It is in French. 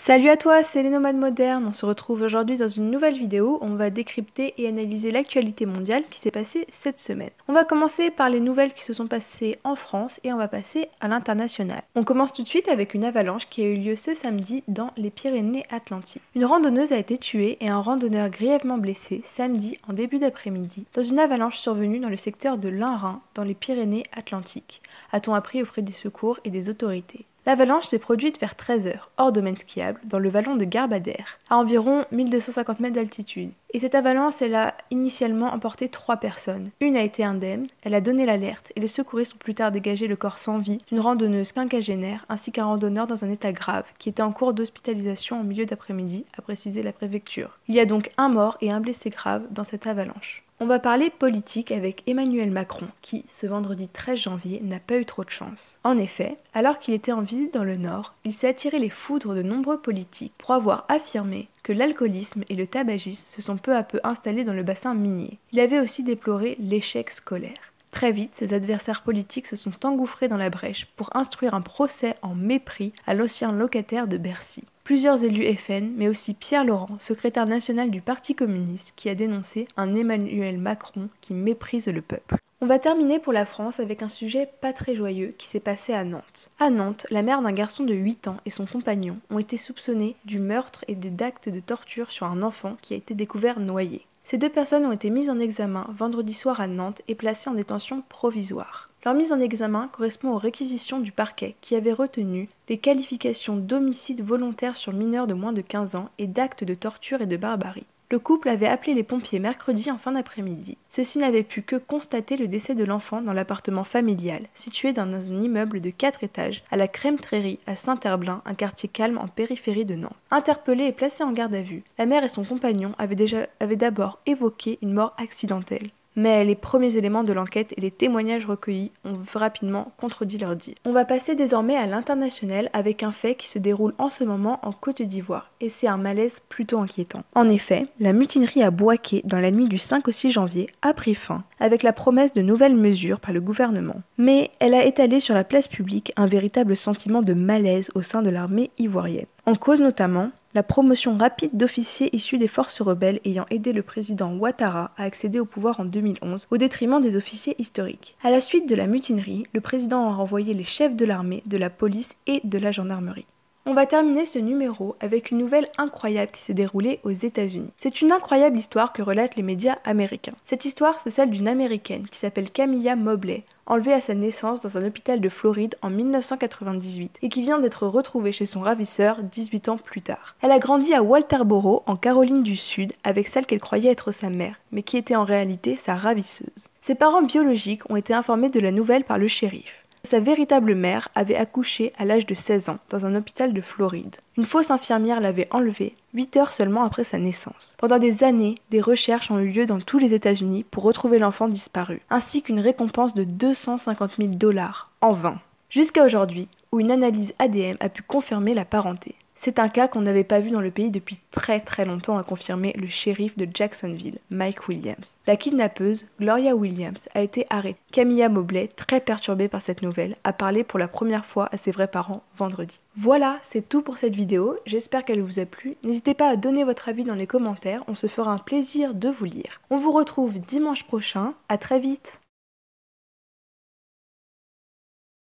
Salut à toi, c'est les Nomades Modernes. On se retrouve aujourd'hui dans une nouvelle vidéo où on va décrypter et analyser l'actualité mondiale qui s'est passée cette semaine. On va commencer par les nouvelles qui se sont passées en France et on va passer à l'international. On commence tout de suite avec une avalanche qui a eu lieu ce samedi dans les Pyrénées-Atlantiques. Une randonneuse a été tuée et un randonneur grièvement blessé samedi en début d'après-midi dans une avalanche survenue dans le secteur de l'Ain-Rhin dans les Pyrénées-Atlantiques, a-t-on appris auprès des secours et des autorités. L'avalanche s'est produite vers 13 h, hors domaine skiable, dans le vallon de Garbadère, à environ 1250 mètres d'altitude. Et cette avalanche, elle a initialement emporté 3 personnes. Une a été indemne, elle a donné l'alerte, et les secouristes ont plus tard dégagé le corps sans vie d'une randonneuse quinquagénaire ainsi qu'un randonneur dans un état grave, qui était en cours d'hospitalisation en milieu d'après-midi, a précisé la préfecture. Il y a donc un mort et un blessé grave dans cette avalanche. On va parler politique avec Emmanuel Macron, qui, ce vendredi 13 janvier, n'a pas eu trop de chance. En effet, alors qu'il était en visite dans le Nord, il s'est attiré les foudres de nombreux politiques pour avoir affirmé que l'alcoolisme et le tabagisme se sont peu à peu installés dans le bassin minier. Il avait aussi déploré l'échec scolaire. Très vite, ses adversaires politiques se sont engouffrés dans la brèche pour instruire un procès en mépris à l'ancien locataire de Bercy. Plusieurs élus FN, mais aussi Pierre Laurent, secrétaire national du Parti communiste, qui a dénoncé un Emmanuel Macron qui méprise le peuple. On va terminer pour la France avec un sujet pas très joyeux qui s'est passé à Nantes. À Nantes, la mère d'un garçon de 8 ans et son compagnon ont été soupçonnés du meurtre et d'actes de torture sur un enfant qui a été découvert noyé. Ces 2 personnes ont été mises en examen vendredi soir à Nantes et placées en détention provisoire. Leur mise en examen correspond aux réquisitions du parquet qui avait retenu les qualifications d'homicide volontaire sur mineur de moins de 15 ans et d'actes de torture et de barbarie. Le couple avait appelé les pompiers mercredi en fin d'après-midi. Ceux-ci n'avaient pu que constater le décès de l'enfant dans l'appartement familial, situé dans un immeuble de 4 étages à la Crème-Trérie à Saint-Herblain, un quartier calme en périphérie de Nantes. Interpellés et placés en garde à vue, la mère et son compagnon avaient d'abord évoqué une mort accidentelle. Mais les premiers éléments de l'enquête et les témoignages recueillis ont rapidement contredit leurs dires. On va passer désormais à l'international avec un fait qui se déroule en ce moment en Côte d'Ivoire, et c'est un malaise plutôt inquiétant. En effet, la mutinerie à Bouaké dans la nuit du 5 au 6 janvier a pris fin, avec la promesse de nouvelles mesures par le gouvernement. Mais elle a étalé sur la place publique un véritable sentiment de malaise au sein de l'armée ivoirienne. En cause notamment la promotion rapide d'officiers issus des forces rebelles ayant aidé le président Ouattara à accéder au pouvoir en 2011 au détriment des officiers historiques. À la suite de la mutinerie, le président a renvoyé les chefs de l'armée, de la police et de la gendarmerie. On va terminer ce numéro avec une nouvelle incroyable qui s'est déroulée aux États-Unis. C'est une incroyable histoire que relatent les médias américains. Cette histoire, c'est celle d'une américaine qui s'appelle Camilla Mobley, enlevée à sa naissance dans un hôpital de Floride en 1998 et qui vient d'être retrouvée chez son ravisseur 18 ans plus tard. Elle a grandi à Walterboro, en Caroline du Sud, avec celle qu'elle croyait être sa mère, mais qui était en réalité sa ravisseuse. Ses parents biologiques ont été informés de la nouvelle par le shérif. Sa véritable mère avait accouché à l'âge de 16 ans dans un hôpital de Floride. Une fausse infirmière l'avait enlevée 8 heures seulement après sa naissance. Pendant des années, des recherches ont eu lieu dans tous les États-Unis pour retrouver l'enfant disparu, ainsi qu'une récompense de 250 000 $ en vain. Jusqu'à aujourd'hui, où une analyse ADN a pu confirmer la parenté. C'est un cas qu'on n'avait pas vu dans le pays depuis très longtemps, a confirmé le shérif de Jacksonville, Mike Williams. La kidnappeuse, Gloria Williams, a été arrêtée. Camilla Mobley, très perturbée par cette nouvelle, a parlé pour la première fois à ses vrais parents vendredi. Voilà, c'est tout pour cette vidéo, j'espère qu'elle vous a plu. N'hésitez pas à donner votre avis dans les commentaires, on se fera un plaisir de vous lire. On vous retrouve dimanche prochain, à très vite.